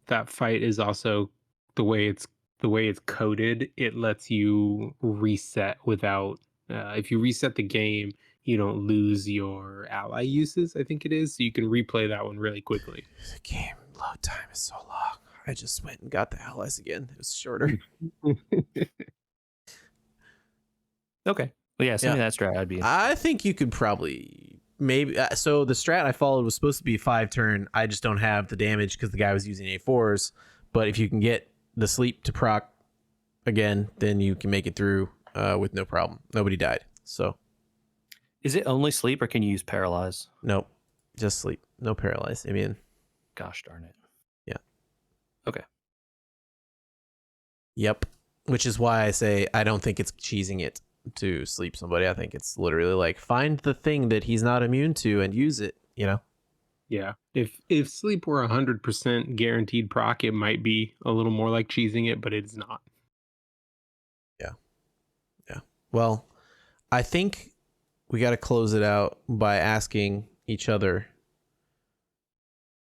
that fight is also the way it's coded. It lets you reset without. If you reset the game, you don't lose your ally uses. I think it is, so you can replay that one really quickly. the game load time is so long. I just went and got the allies again. It was shorter. Okay. Well, yeah, send me that strat. I'd be interested. I think you could probably maybe. So the strat I followed was supposed to be 5 turn. I just don't have the damage because the guy was using A4s. But if you can get the sleep to proc again, then you can make it through with no problem. Nobody died. So Is it only sleep, or can you use paralyze? nope, just sleep. No paralyze. I mean, Gosh darn it. Yeah. Okay. Yep. Which is why I say I don't think it's cheesing it to sleep somebody. I think it's literally like find the thing that he's not immune to and use it, you know? Yeah. If sleep were 100% guaranteed proc, it might be a little more like cheesing it, but it's not. Yeah. Well, I think we got to close it out by asking each other,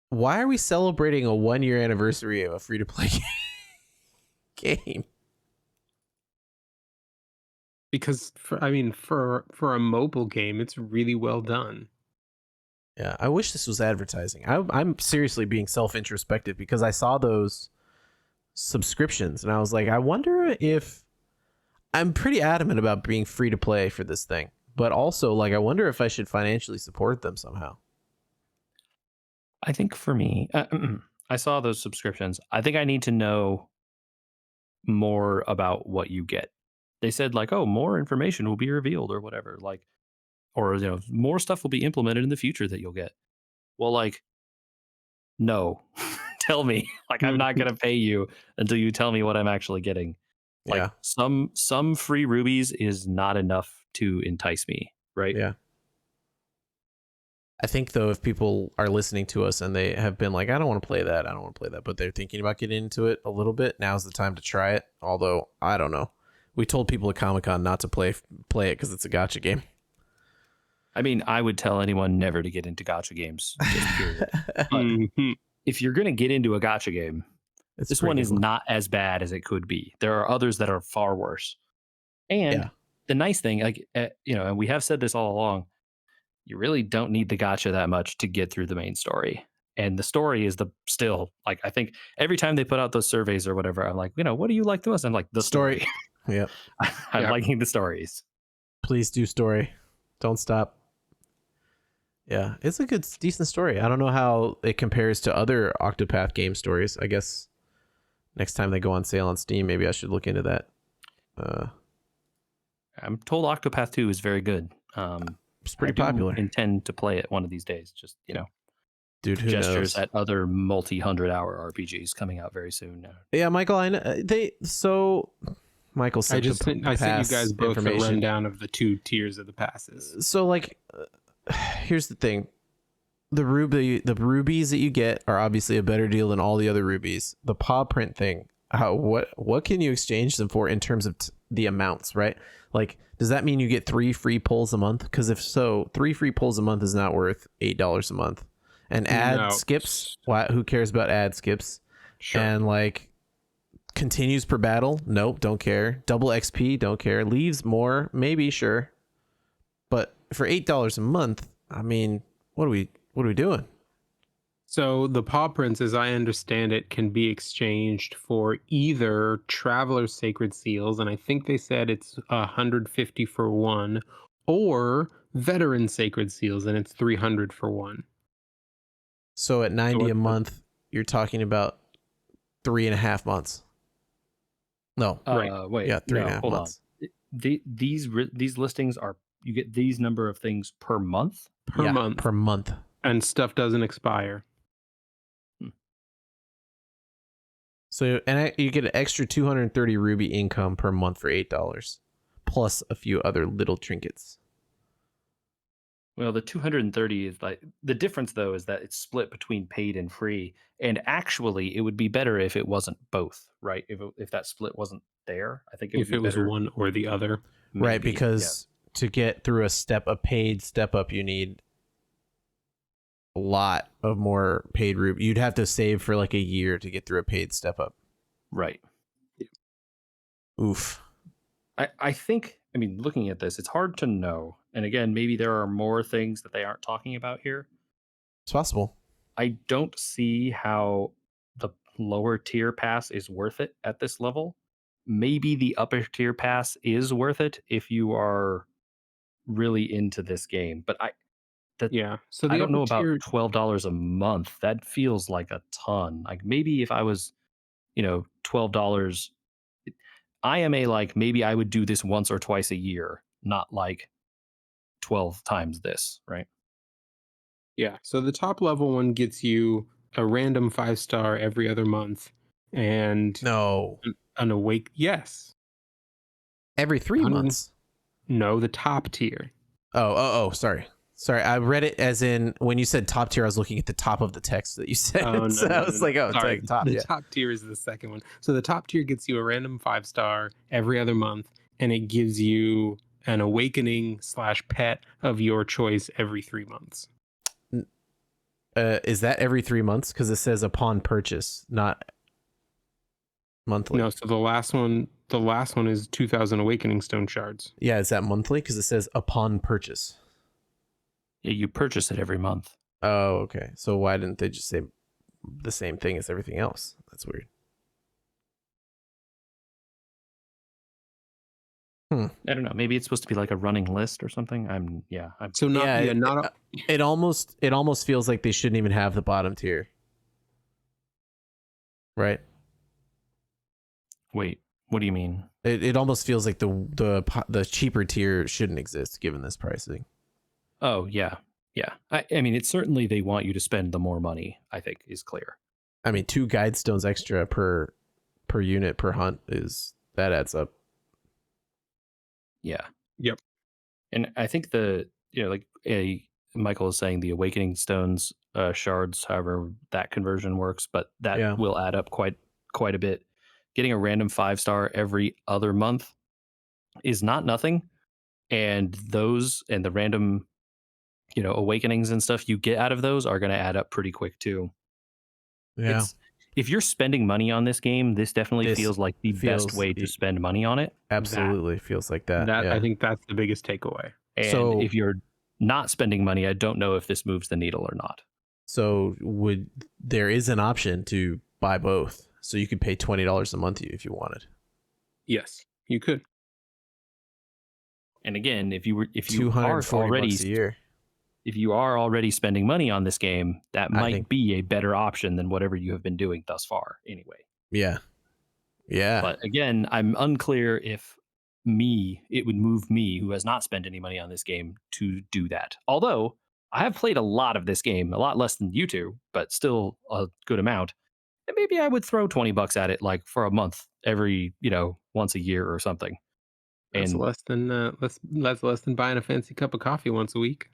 why are we celebrating a 1-year anniversary of a free-to-play game? Because for a mobile game, it's really well done. Yeah, I wish this was advertising. I'm seriously being self-introspective because I saw those subscriptions and I was like, I wonder if I'm pretty adamant about being free to play for this thing, but also like I wonder if I should financially support them somehow. I think for me, I saw those subscriptions. I think I need to know more about what you get. They said like, oh, more information will be revealed or whatever, like, or more stuff will be implemented in the future that you'll get. Well, like, no, tell me. Like, I'm not gonna pay you until you tell me what I'm actually getting. Like, Yeah. some free rubies is not enough to entice me, right? Yeah. I think though, if people are listening to us and they have been like, I don't want to play that, but they're thinking about getting into it a little bit, now's the time to try it. Although I don't know, we told people at Comic-Con not to play it because it's a gacha game. I mean, I would tell anyone never to get into gacha games. Just period. But if you're gonna get into a gacha game, this one is not as bad as it could be. There are others that are far worse. And the nice thing, like and we have said this all along, you really don't need the gacha that much to get through the main story. And the story is still like, I think every time they put out those surveys or whatever, I'm like, what do you like the most? I'm like, the story. Yep. I'm liking the stories. Please do story. Don't stop. Yeah, it's a decent story. I don't know how it compares to other Octopath game stories. I guess next time they go on sale on Steam, maybe I should look into that. I'm told Octopath 2 is very good. It's pretty popular. Intend to play it one of these days. Just dude, who gestures knows? at other multi-100-hour RPGs coming out very soon. Yeah, Michael, I know Michael sent I sent you guys both a rundown of the 2 tiers of the passes. So like, here's the thing: the rubies that you get are obviously a better deal than all the other rubies. The paw print thing, what can you exchange them for in terms of the amounts, right? Like, does that mean you get 3 free pulls a month? Because if so, 3 free pulls a month is not worth $8 a month. And ad No. skips. Why? Who cares about ad skips? Sure. And like continues per battle. Nope, don't care. Double XP. Don't care. Leaves more. Maybe, sure. But for $8 a month, I mean, what are we doing? So the paw prints, as I understand it, can be exchanged for either Traveler's Sacred Seals, and I think they said it's 150 for one, or Veteran Sacred Seals, and it's 300 for one. So at 90 a what's the- month, you're talking about 3.5 months. No, Right. Wait. yeah, 3.5 hold months on. These listings are, you get these number of things per month. Per Yeah, month, per month. and stuff doesn't expire. So you get an extra 230 ruby income per month for $8, plus a few other little trinkets. Well, the 230 is like, the difference though is that it's split between paid and free. And actually, it would be better if it wasn't both, right? If that split wasn't there, I think it would If be it was better. one or the other. Right, maybe, because to get through a paid step up, you need a lot of more paid ruby. You'd have to save for like a year to get through a paid step up. right. Oof. I think, I mean, looking at this, it's hard to know. And again, maybe there are more things that they aren't talking about here. It's possible. I don't see how the lower tier pass is worth it at this level. Maybe the upper tier pass is worth it if you are really into this game. But Yeah. So I the don't know upper about tier, $12 a month. That feels like a ton. Like maybe if I was, $12, I am maybe I would do this once or twice a year, not like 12 times this, right? yeah. So the top level one gets you a random 5-star every other month, and No. an awake. Yes. Every 3 100 months. No, the top tier. Oh, sorry. Sorry, I read it as in when you said top tier, I was looking at the top of the text that you said. Oh, no, So no, I no, was no. like, oh, Sorry, it's like top. the Yeah. top tier is the second one. So the top tier gets you a random 5-star every other month, and it gives you an awakening / pet of your choice every 3 months. Is that every 3 months? Because it says upon purchase, not monthly. No, so the last one is 2,000 awakening stone shards. Yeah, is that monthly? Because it says upon purchase. Yeah, you purchase it every month. Oh, okay. So why didn't they just say the same thing as everything else? That's weird. I don't know. Maybe it's supposed to be like a running list or something. So not Yeah, not a, it almost feels like they shouldn't even have the bottom tier. Right? Wait, what do you mean? It almost feels like the cheaper tier shouldn't exist given this pricing. Oh, yeah. Yeah. I mean, it's certainly they want you to spend the more money, I think is clear. I mean, 2 guide stones extra per unit per hunt that adds up. Yeah. Yep. And I think Michael is saying the awakening stones, shards, however that conversion works, but that will add up quite a bit. Getting a random 5-star every other month is not nothing. And those and the random, awakenings and stuff you get out of those are going to add up pretty quick too. Yeah. If you're spending money on this game, this definitely feels like the best way to spend money on it. Absolutely feels like that. Yeah. I think that's the biggest takeaway. And if you're not spending money, I don't know if this moves the needle or not. So there is an option to buy both. So you could pay $20 a month if you wanted. Yes, you could. And again, if you are $240 a year. If you are already spending money on this game, that might be a better option than whatever you have been doing thus far anyway. Yeah. Yeah. But again, I'm unclear if it would move me, who has not spent any money on this game, to do that. Although I have played a lot of this game, a lot less than you two, but still a good amount. And maybe I would throw $20 at it, like for a month, every, once a year or something. That's less than buying a fancy cup of coffee once a week.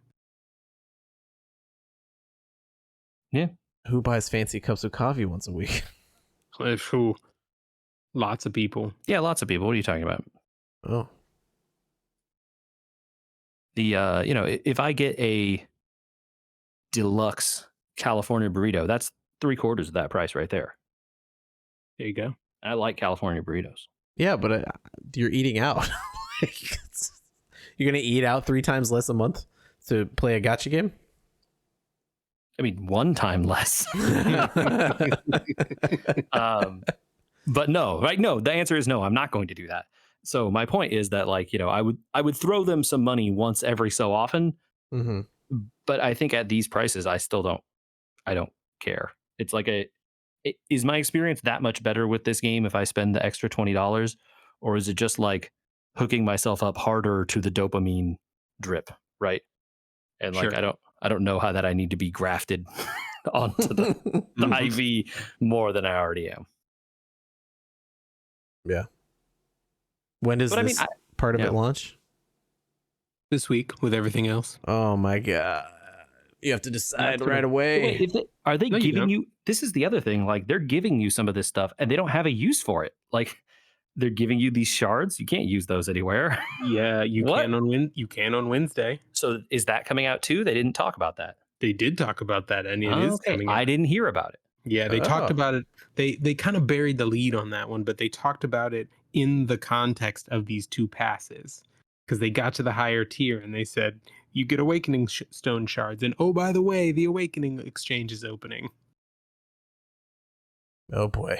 Yeah. Who buys fancy cups of coffee once a week? Lots of people. Yeah, lots of people. What are you talking about? Oh. If I get a deluxe California burrito. That's 3/4 of that price right there. There you go. I like California burritos. Yeah, but you're eating out. You're gonna eat out 3 times less a month to play a gacha game. I mean, 1 time less. But no, right? No, the answer is no. I'm not going to do that. So my point is that, like, you know, I would throw them some money once every so often. Mm-hmm. But I think at these prices, I don't care. It's like is my experience that much better with this game if I spend the extra $20, or is it just like hooking myself up harder to the dopamine drip, right? And like, Sure. I don't know how that I need to be grafted onto the IV more than I already am. Yeah. When does this part of it launch? This week with everything else. Oh my god. You have to decide right away. Wait, are they giving you? This is the other thing. Like, they're giving you some of this stuff, and they don't have a use for it. Like, they're giving you these shards. You can't use those anywhere. Yeah, you can on Wednesday. So is that coming out too? They didn't talk about that. They did talk about that, and it is coming out. I didn't hear about it. Yeah, they talked about it. They kind of buried the lead on that one, but they talked about it in the context of these 2 passes, because they got to the higher tier and they said you get awakening stone shards, and oh, by the way, the awakening exchange is opening. Oh boy.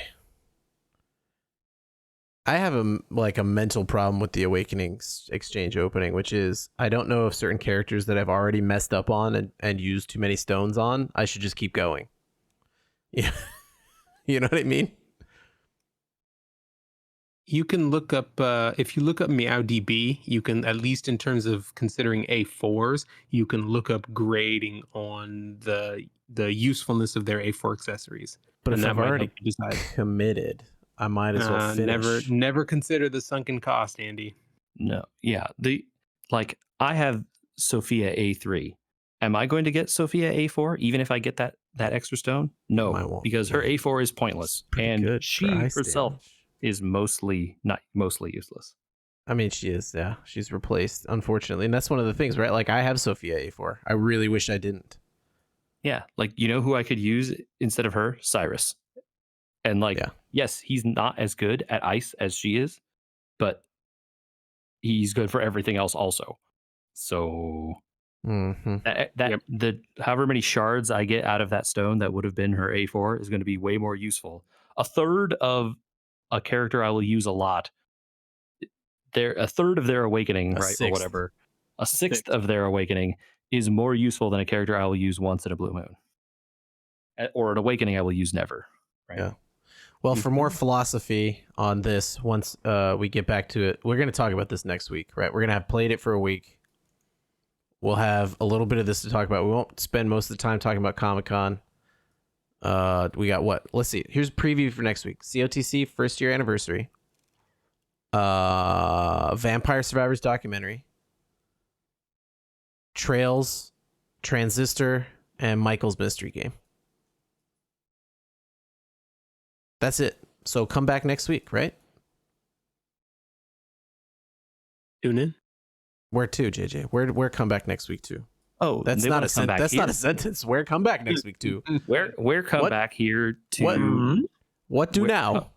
I have a mental problem with the awakening exchange opening, which is I don't know if certain characters that I've already messed up on and used too many stones on, I should just keep going. Yeah. You know what I mean? You can look up, if you look up MeowDB, you can, at least in terms of considering A4s, you can look up grading on the usefulness of their A4 accessories. But if I've already committed, I might as well finish. Never consider the sunken cost, Andy. No. Yeah. I have Sophia A3. Am I going to get Sophia A4 even if I get that extra stone? No, because her A4 is pointless, and she herself is mostly useless. I mean, she is, yeah. She's replaced, unfortunately. And that's one of the things, right? Like, I have Sophia A4. I really wish I didn't. Yeah. Like, you know who I could use instead of her? Cyrus. And like, yes, he's not as good at ice as she is, but he's good for everything else also. So the however many shards I get out of that stone that would have been her A4 is going to be way more useful. A third of a character I will use a lot, a third of their awakening, right, or whatever, a sixth of their awakening is more useful than a character I will use once in a blue moon, or an awakening I will use never. Right? Yeah. Well, for more philosophy on this, once we get back to it, we're going to talk about this next week, right? We're going to have played it for a week. We'll have a little bit of this to talk about. We won't spend most of the time talking about Comic-Con. We got what? Let's see. Here's a preview for next week. COTC first year anniversary. Vampire Survivors documentary. Trails, Transistor, and Michael's mystery game. That's it. So come back next week, right? Tune in. Where to, JJ? Where come back next week to? Oh, that's not a not a sentence. Where come back next week to? Where come back here to? What do now?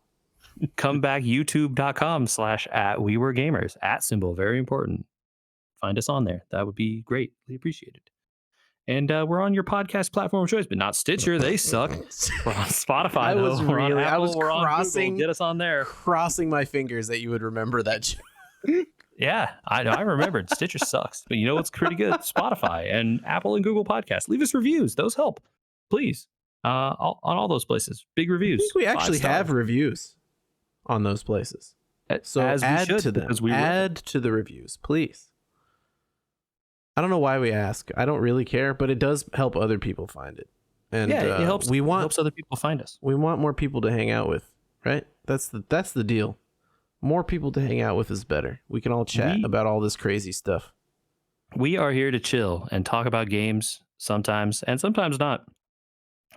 Come back youtube.com/@WeWereGamers. @ very important. Find us on there. That would be greatly appreciated. And we're on your podcast platform of choice, but not Stitcher. They suck. We're on Spotify. I was crossing. Get us on there. Crossing my fingers that you would remember that joke. Yeah, I know. I remembered. Stitcher sucks, but you know what's pretty good? Spotify and Apple and Google Podcasts. Leave us reviews; those help, please. On all those places, big reviews. I think we actually have reviews on those places, so add to them. Add to the reviews, please. I don't know why we ask. I don't really care, but it does help other people find it. And yeah, it helps. It helps other people find us. We want more people to hang out with, right? That's the deal. More people to hang out with is better. We can all chat about all this crazy stuff. We are here to chill and talk about games sometimes, and sometimes not.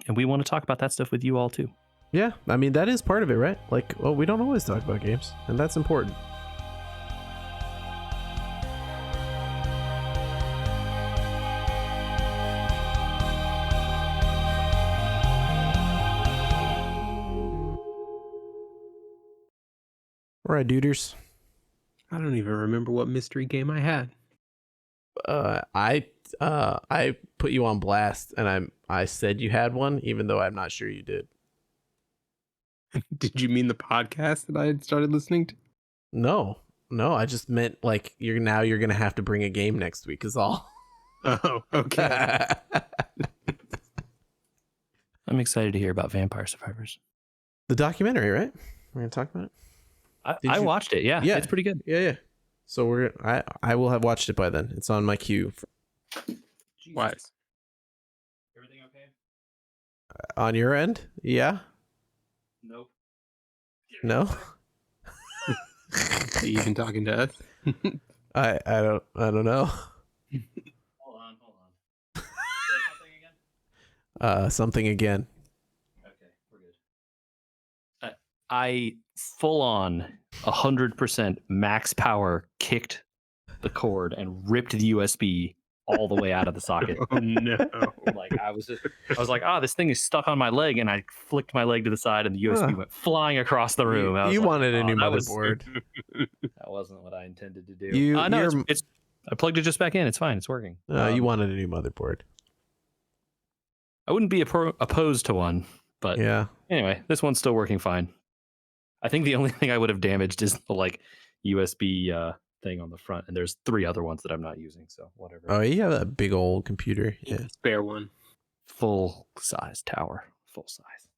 And we want to talk about that stuff with you all too. Yeah, I mean, that is part of it, right? Like, well, we don't always talk about games, and that's important. All right, duders. I don't even remember what mystery game I had. I put you on blast, and I said you had one, even though I'm not sure you did. Did you mean the podcast that I had started listening to? No, I just meant like you're gonna have to bring a game next week. Is all. Oh, okay. I'm excited to hear about Vampire Survivors. The documentary, right? We're gonna talk about it. I watched it. Yeah, it's pretty good. Yeah. So I will have watched it by then. It's on my queue. Why? Everything okay? On your end? Yeah. Nope. No. Are you even talking to us? I don't know. Hold on. Say something again. Something again. Okay, we're good. I full on 100% max power kicked the cord and ripped the USB all the way out of the socket. Oh no! Like I was like, this thing is stuck on my leg, and I flicked my leg to the side, and the USB went flying across the room. You like, wanted a new motherboard. That wasn't what I intended to do. You, no, it's I plugged it just back in. It's fine. It's working. You wanted a new motherboard. I wouldn't be opposed to one, but yeah. Anyway, this one's still working fine. I think the only thing I would have damaged is the USB thing on the front, and there's 3 other ones that I'm not using, so whatever. Oh, you have that big old computer. Yeah. Spare one. Full size tower. Full size.